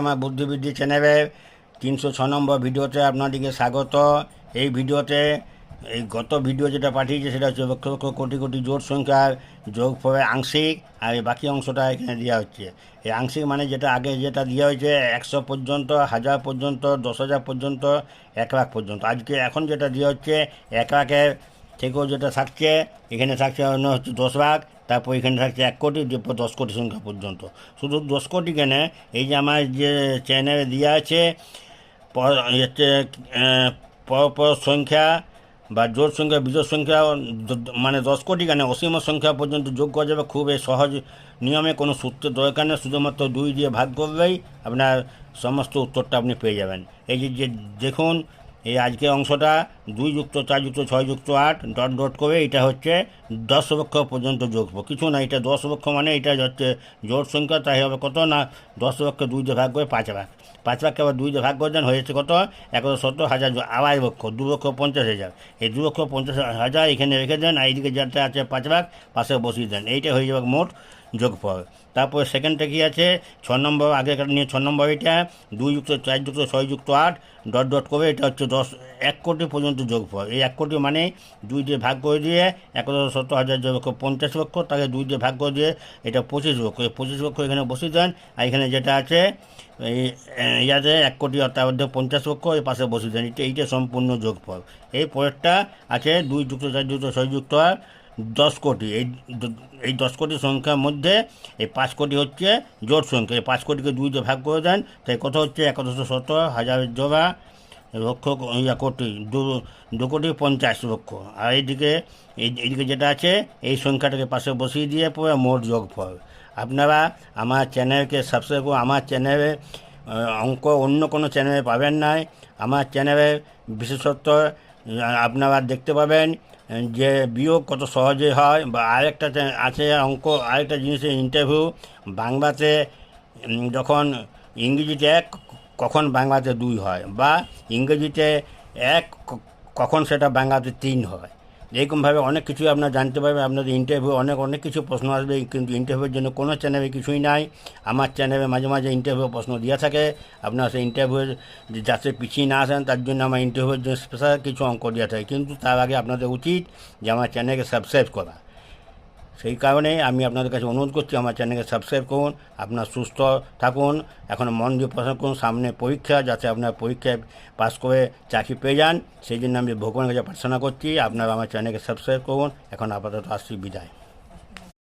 আমার বুদ্ধিবৃদ্ধি চ্যানেলের 306 নম্বর ভিডিওতে আপনাদেরকে স্বাগত। এই ভিডিওতে এই গত ভিডিও যেটা পাঠিয়েছে সেটা হচ্ছে লক্ষ লক্ষ কোটি কোটি জোট সংখ্যার যোগফলের আংশিক, আর এই বাকি অংশটা এখানে দেওয়া হচ্ছে। এই আংশিক মানে যেটা আগে যেটা দেওয়া হয়েছে 100 পর্যন্ত, 1000 পর্যন্ত, 10,000 পর্যন্ত, 1 লাখ পর্যন্ত। আজকে এখন যেটা দেওয়া হচ্ছে 1 লাখের থেকেও যেটা থাকছে, এখানে থাকছে হচ্ছে 10 লাখ, তারপর এখানে থাকছে 1 কোটি, তারপর 10 কোটি সংখ্যা পর্যন্ত। শুধু 10 কোটি কেন, এই যে আমার যে চ্যানেলে দেওয়া আছে হচ্ছে পরপর সংখ্যা বা জোট সংখ্যা বিজোড় সংখ্যা, মানে 10 কোটি কেন অসীম সংখ্যা পর্যন্ত যোগ করা যাবে খুব সহজ নিয়মে, কোনো সূত্রের দরকার নেই। শুধুমাত্র 2 দিয়ে ভাগ করলেই আপনার সমস্ত উত্তরটা আপনি পেয়ে যাবেন। এই যে দেখুন, এই আজকের অংশটা 2 যুক্ত 4 যুক্ত 6 যুক্ত 8 ডট ডট করে এটা হচ্ছে 10 লক্ষ পর্যন্ত যোগব। কিছু না, এটা 10 লক্ষ মানে এটা হচ্ছে জোট সংখ্যা। তাই হবে কত না, 10 লক্ষ 2 দিয়ে ভাগ করে 5 লাখ, 5 লাখকে আবার 2 দিয়ে ভাগ করে দেন, হয়েছে কত 170,000, আড়াই লক্ষ, 2,50,000। এই 2,50,000 এখানে রেখে দেন, আর এইদিকে যেটা আছে 5 লাখ পাশে বসিয়ে দেন। এইটা হয়ে যাবে মোট যোগফল। তারপরে সেকেন্ডটা কী আছে, 6 নম্বর, আগেকার নিয়ে 6 নম্বর, এটা 2 যুক্ত 4 যুক্ত 6 যুক্ত 8 ডট ডট করে এটা হচ্ছে 1 কোটি পর্যন্ত যোগফল। এই 1 কোটি মানে 2 দিয়ে ভাগ করে দিয়ে 1,70,000 যোগ 50 লক্ষ, তাকে 2 দিয়ে ভাগ করে দিয়ে এটা 25 লক্ষ। এই 25 লক্ষ এখানে বসিয়ে দেন, আর এখানে যেটা আছে এই ইয়াতে 1 কোটি, তার মধ্যে 50 লক্ষ এই পাশে বসিয়ে দেন। এইটা সম্পূর্ণ যোগফল। এই পরেরটা আছে 2 যুক্ত 4 যুক্ত 6 যুক্ত 10 কোটি। এই 10 কোটি সংখ্যার মধ্যে এই 5 কোটি হচ্ছে জোট সংখ্যা। এই 5 কোটিকে 2 দিয়ে ভাগ করে দেন, তাই কত হচ্ছে 1,70,000 জোড়া লক্ষ কোটি, 2 কোটি 50 লক্ষ। আর এইদিকে যেটা আছে এই সংখ্যাটাকে পাশে বসিয়ে দিয়ে পরে মোট যোগফল। আপনারা আমার চ্যানেলকে সাবস্ক্রাইব করুন। আমার চ্যানেলে অঙ্ক অন্য কোনো চ্যানেলে পাবেন না। আমার চ্যানেলে বিশেষত্ব আপনারা দেখতে পাবেন যে বিয়োগ কত সহজে হয়, বা আরেকটা আছে অঙ্ক, আরেকটা জিনিসের ইন্টারভিউ বাংলাতে যখন ইংরেজিতে 1 কখন বাংলাতে 2 হয়, বা ইংরেজিতে 1 কখন সেটা বাংলাতে 3 হয়। এরকমভাবে অনেক কিছু আপনারা জানতে পারবেন। আপনাদের ইন্টারভিউ অনেক কিছু প্রশ্ন আসবে, কিন্তু ইন্টারভিউর জন্য কোনো চ্যানেলে কিছুই নাই। আমার চ্যানেলে মাঝে মাঝে ইন্টারভিউ প্রশ্ন দেওয়া থাকে। আপনারা সেই ইন্টারভিউ যাতে পিছিয়ে না আসেন তার জন্য আমার ইন্টারভিউর জন্য স্পেশাল কিছু অঙ্ক দেওয়া থাকে, কিন্তু তার আগে আপনাদের উচিত যে আমার চ্যানেলকে সাবস্ক্রাইব করা। সেই কারণে আমি আপনাদের কাছে অনুরোধ করছি, আমার চ্যানেলকে সাবস্ক্রাইব করুন। আপনার সুস্থ থাকুন, এখন মন দিয়ে পড়াশোনা করুন। সামনে পরীক্ষা, যাতে আপনার পরীক্ষায় পাস করে চাকরি পেয়ে যান, সেই জন্য আমি ভগবানের কাছে প্রার্থনা করছি। আপনারা আমার চ্যানেলকে সাবস্ক্রাইব করুন। এখন আপাতত আসছি, বিদায়।